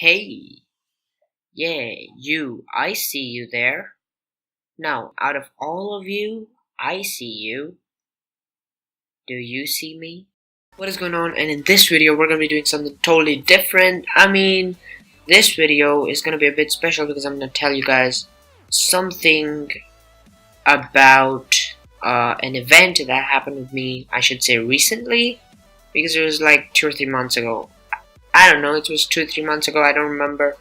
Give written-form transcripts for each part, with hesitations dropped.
Hey, yeah, you, I see you there. Now, out of all of you, I see you. Do you see me? What is going on? And in this video, we're going to be doing something totally different. This video is going to be a bit special because I'm going to tell you guys something about an event that happened with me, I should say recently, because it was like 2 or 3 months ago. I don't know, it was 2 or 3 months ago, I don't remember.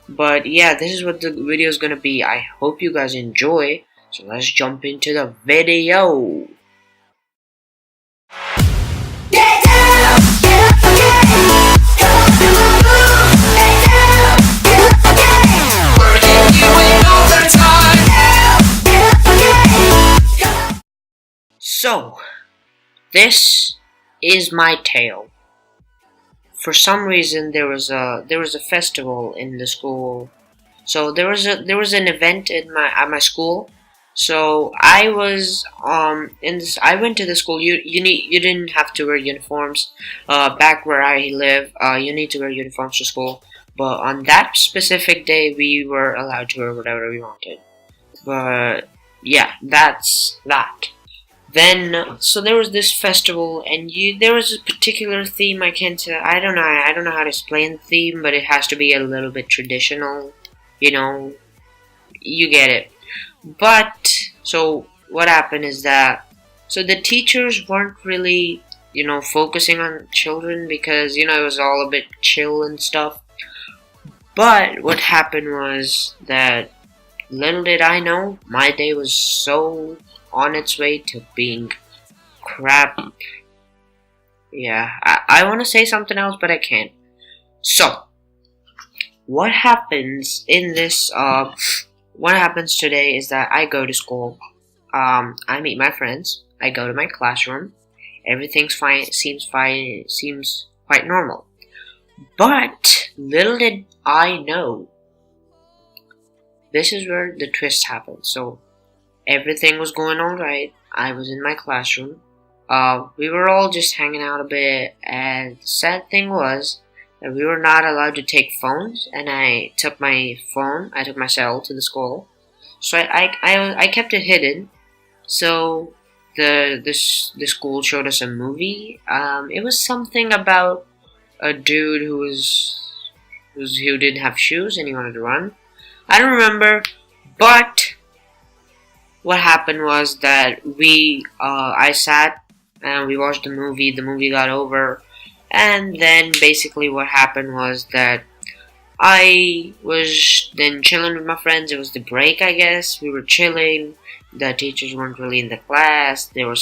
But yeah, this is what the video is gonna be. I hope you guys enjoy. So let's jump into the video. So, this is my tale. For some reason, there was a festival in the school. So there was an event at my school. So I was I went to the school. You didn't have to wear uniforms. Back where I live, you need to wear uniforms to school. But on that specific day, we were allowed to wear whatever we wanted. But yeah, that's that. Then, so there was this festival, and there was a particular theme. I don't know how to explain the theme, but it has to be a little bit traditional. You know, you get it. But so what happened is that the teachers weren't really focusing on children because it was all a bit chill and stuff. But what happened was that little did I know, my day was so on its way to being crap. Yeah, I want to say something else, but I can't. So, what happens in this, what happens today is that I go to school, I meet my friends, I go to my classroom, everything's fine, seems quite normal. But, little did I know, this is where the twist happened. So, everything was going alright. I was in my classroom. We were all just hanging out a bit, and the sad thing was that we were not allowed to take phones, and I took my cell to the school. So I kept it hidden. So the school showed us a movie. It was something about a dude who didn't have shoes and he wanted to run. I don't remember, but what happened was that I sat and we watched the movie. The movie got over, and then basically what happened was that I was then chilling with my friends. It was the break, I guess. We were chilling. The teachers weren't really in the class. They were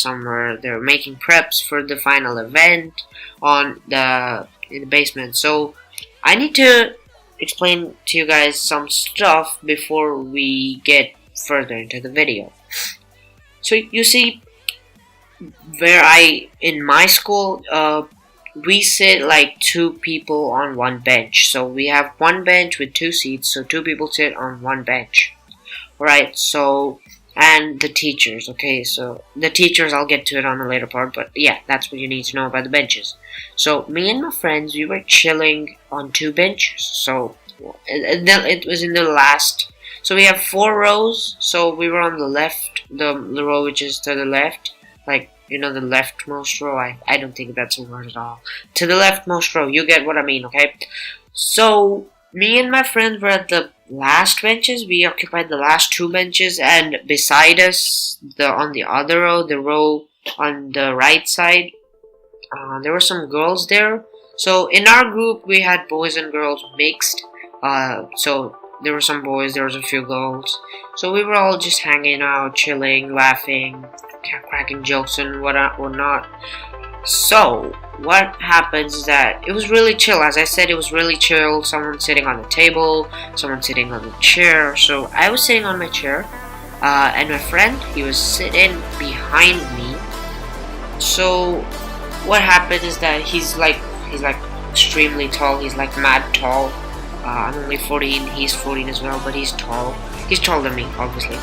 making preps for the final event in the basement. So I need to explain to you guys some stuff before we get further into the video. So you see, in my school, we sit like 2 people on one bench. So we have one bench with 2 seats, so 2 people sit on one bench. Right, so, and the teachers, okay, so the teachers, I'll get to it on a later part, but yeah, that's what you need to know about the benches. So me and my friends, we were chilling on 2 benches. So it was in the last. So we have 4 rows, so we were on the left, the row which is to the left, like, the leftmost row. I don't think that's a word at all. To the leftmost row, you get what I mean, okay? So, me and my friends were at the last benches. We occupied the last 2 benches, and beside us, on the other row, the row on the right side, there were some girls there. So, in our group, we had boys and girls mixed, so there were some boys, there was a few girls. So we were all just hanging out, chilling, laughing, cracking jokes and whatnot. So what happens is that it was really chill. As I said, it was really chill. Someone sitting on the table, someone sitting on the chair. So I was sitting on my chair, and my friend, he was sitting behind me. So what happened is that he's like extremely tall. He's like mad tall. I'm only 14, he's 14 as well, but he's tall. He's taller than me, obviously.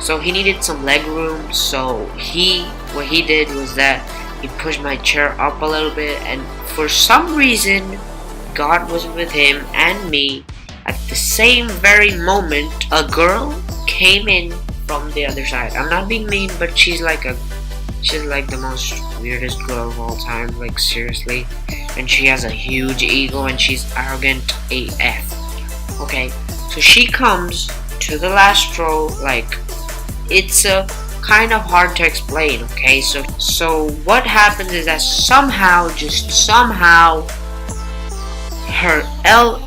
So he needed some leg room, so what he did was that he pushed my chair up a little bit, and for some reason, God was with him and me. At the same very moment, a girl came in from the other side. I'm not being mean, but she's like the most weirdest girl of all time, like seriously. And she has a huge ego and she's arrogant AF. Okay, so she comes to the last row, like, it's a kind of hard to explain, okay? So what happens is that somehow,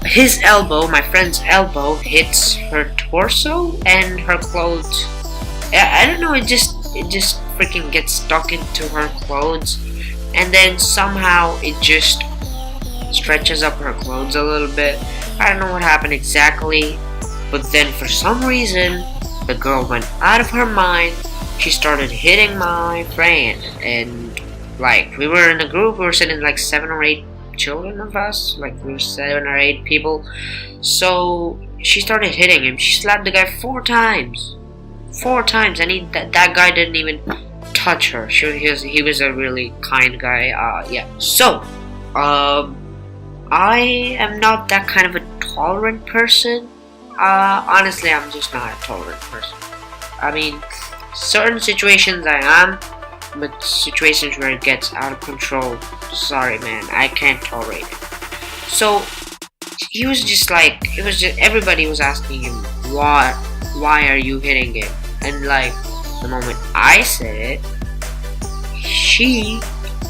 his elbow, my friend's elbow, hits her torso and her clothes. I don't know, it just freaking gets stuck into her clothes, and then somehow it just stretches up her clothes a little bit. I don't know what happened exactly, but then for some reason the girl went out of her mind. She started hitting my friend, and like, we were in a group, we were sitting like 7 or 8 children of us, like we were 7 or 8 people. So she started hitting him. She slapped the guy 4 times, and that guy didn't even touch her. He was a really kind guy. Yeah. So, I am not that kind of a tolerant person. Honestly, I'm just not a tolerant person. I mean, certain situations I am, but situations where it gets out of control, sorry man, I can't tolerate it. So he was just like, everybody was asking him, why are you hitting him? And like, the moment I said it, she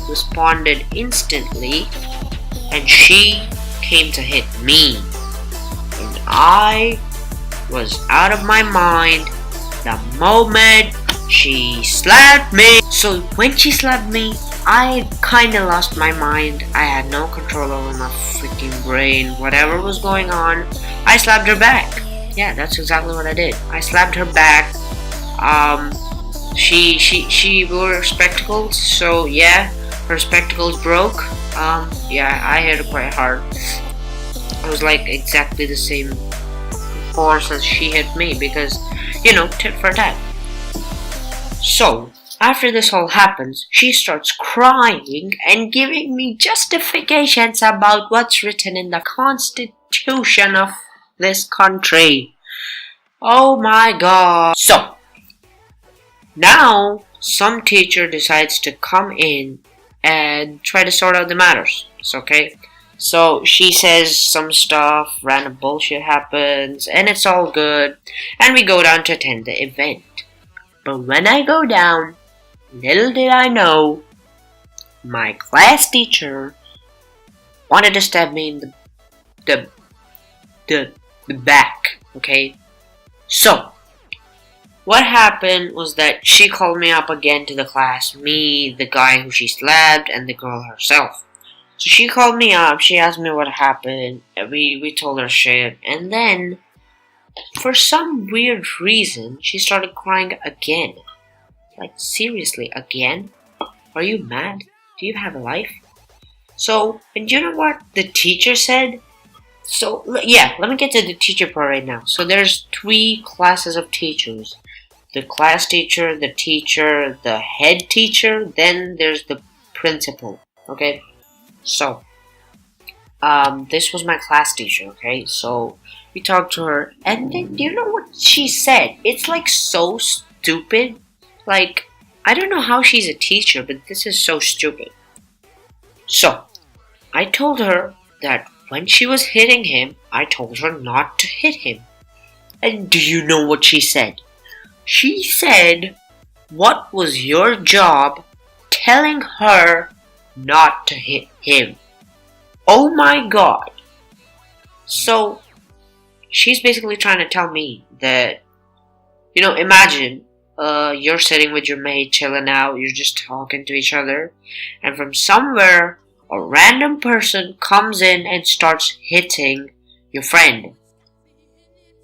responded instantly, and she came to hit me, and I was out of my mind the moment she slapped me. So when she slapped me, I kinda lost my mind. I had no control over my freaking brain. Whatever was going on, I slapped her back. Yeah, that's exactly what I did. I slapped her back. She wore spectacles, so yeah, her spectacles broke. Yeah, I hit her quite hard. It was like exactly the same force as she hit me, because, you know, tit for tat. So, after this all happens, she starts crying and giving me justifications about what's written in the Constitution of this country. Oh my god. So, now some teacher decides to come in and try to sort out the matters. It's okay. So she says some stuff, random bullshit happens, and it's all good, and we go down to attend the event. But when I go down, little did I know, my class teacher wanted to stab me in the back, okay? So, what happened was that she called me up again to the class, me, the guy who she slapped, and the girl herself. So she called me up, she asked me what happened, and we told her shit, and then, for some weird reason, she started crying again. Like, seriously, again? Are you mad? Do you have a life? So, and you know what the teacher said? So, yeah, let me get to the teacher part right now. So there's 3 classes of teachers. The class teacher, the head teacher, then there's the principal, okay? So, this was my class teacher, okay? So, we talked to her, and then, do you know what she said? It's like so stupid. Like, I don't know how she's a teacher, but this is so stupid. So, I told her that when she was hitting him, I told her not to hit him. And do you know what she said? She said, what was your job telling her not to hit him? Oh my god. So, she's basically trying to tell me that, you know, imagine you're sitting with your mate, chilling out, you're just talking to each other, and from somewhere, a random person comes in and starts hitting your friend.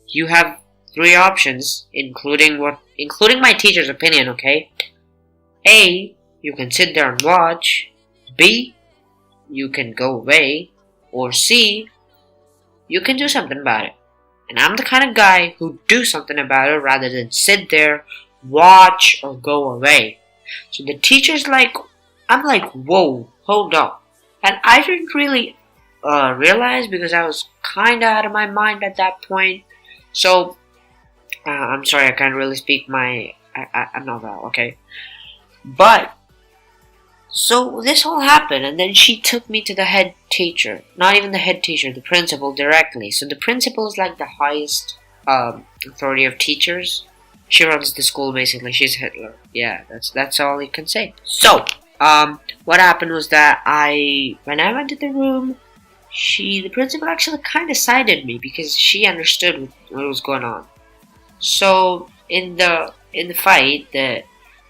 You have 3 options, including my teacher's opinion, okay? A, you can sit there and watch. B, you can go away. Or C, you can do something about it. And I'm the kind of guy who do something about it rather than sit there, watch, or go away. So the teacher's like, I'm like, whoa, hold up. And I didn't really realize because I was kinda out of my mind at that point. So I'm sorry, I can't really speak I'm not well, okay? But so this all happened, and then she took me to the head teacher. Not even the head teacher, the principal directly. So the principal is like the highest authority of teachers. She runs the school basically. She's Hitler. Yeah, that's all you can say. So what happened was that when I went to the room, the principal actually kind of sided me because she understood what was going on. So in the fight,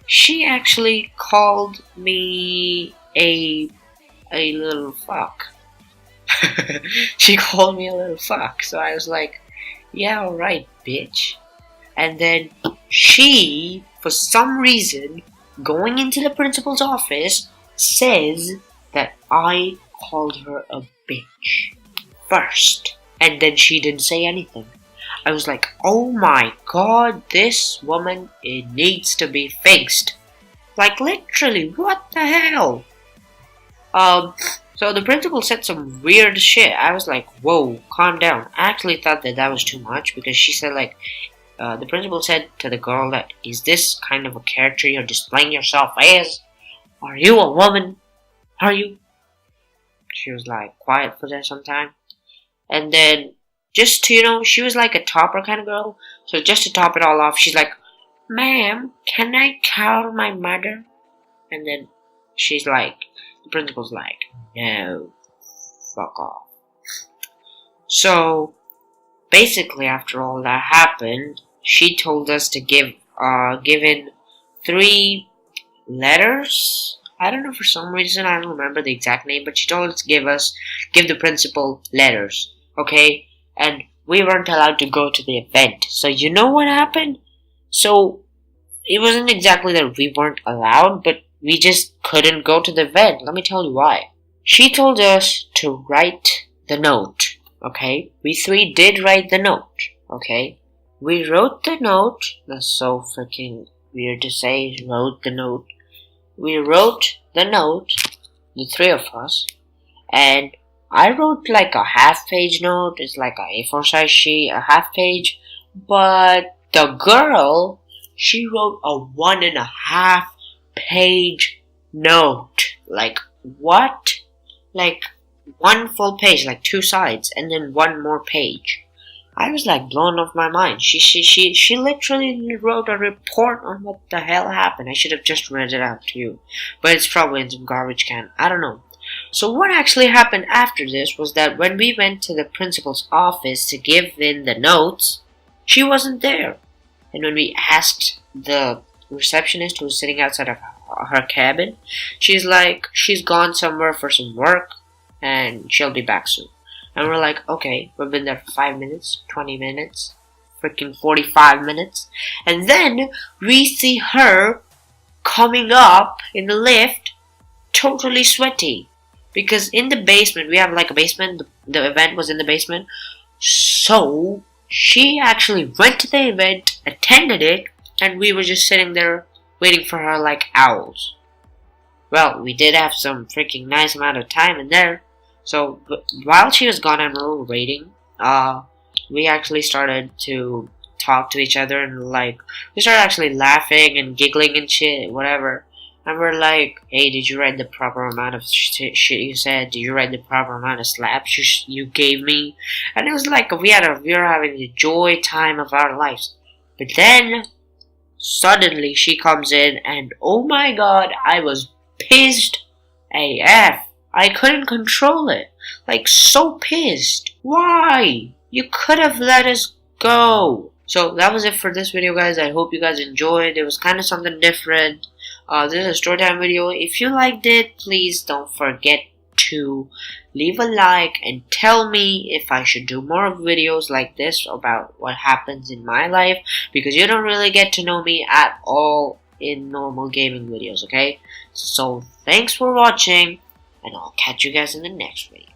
she actually called me a little fuck. She called me a little fuck. So I was like, yeah, alright, bitch. And then she, for some reason, going into the principal's office, says that I called her a bitch first. And then she didn't say anything. I was like, oh my god, this woman, it needs to be fixed. Like, literally, what the hell? So the principal said some weird shit. I was like, whoa, calm down. I actually thought that was too much because she said like, the principal said to the girl that, is this kind of a character you're displaying yourself as? Are you a woman? Are you? She was like quiet for some time. And then, just to, she was like a topper kind of girl. So just to top it all off, she's like, ma'am, can I call my mother? And then she's like, the principal's like, no, fuck off. So, basically after all that happened, she told us to give in 3 letters. I don't know, for some reason, I don't remember the exact name, but she told us to give the principal letters, okay? And we weren't allowed to go to the event. So you know what happened? So it wasn't exactly that we weren't allowed, but we just couldn't go to the event. Let me tell you why. She told us to write the note, okay? We 3 did write the note, okay? We wrote the note. That's so freaking weird to say, wrote the note. We wrote the note, the 3 of us, and I wrote like a half-page note. It's like a A4 size sheet, a half page. But the girl, she wrote a 1.5 page note. Like, what? Like, 1 full page, like 2 sides, and then 1 more page. I was like blown off my mind. She literally wrote a report on what the hell happened. I should have just read it out to you. But it's probably in some garbage can. I don't know. So what actually happened after this was that when we went to the principal's office to give in the notes, she wasn't there. And when we asked the receptionist who was sitting outside of her cabin, she's like, she's gone somewhere for some work and she'll be back soon. And we're like, okay, we've been there for 5 minutes, 20 minutes, freaking 45 minutes. And then we see her coming up in the lift, totally sweaty. Because in the basement, we have like a basement, the event was in the basement. So she actually went to the event, attended it, and we were just sitting there waiting for her like owls. Well, we did have some freaking nice amount of time in there. So while she was gone and we were waiting, we actually started to talk to each other and like, we started actually laughing and giggling and shit, whatever. And we're like, hey, did you write the proper amount of shit you said? Did you write the proper amount of slaps you gave me? And it was like, we were having the joy time of our lives. But then, suddenly she comes in and oh my god, I was pissed AF. I couldn't control it. Like, so pissed. Why? You could have let us go. So that was it for this video, guys. I hope you guys enjoyed. It was kind of something different. This is a story time video. If you liked it, please don't forget to leave a like and tell me if I should do more videos like this about what happens in my life, because you don't really get to know me at all in normal gaming videos, okay? So thanks for watching, and I'll catch you guys in the next video.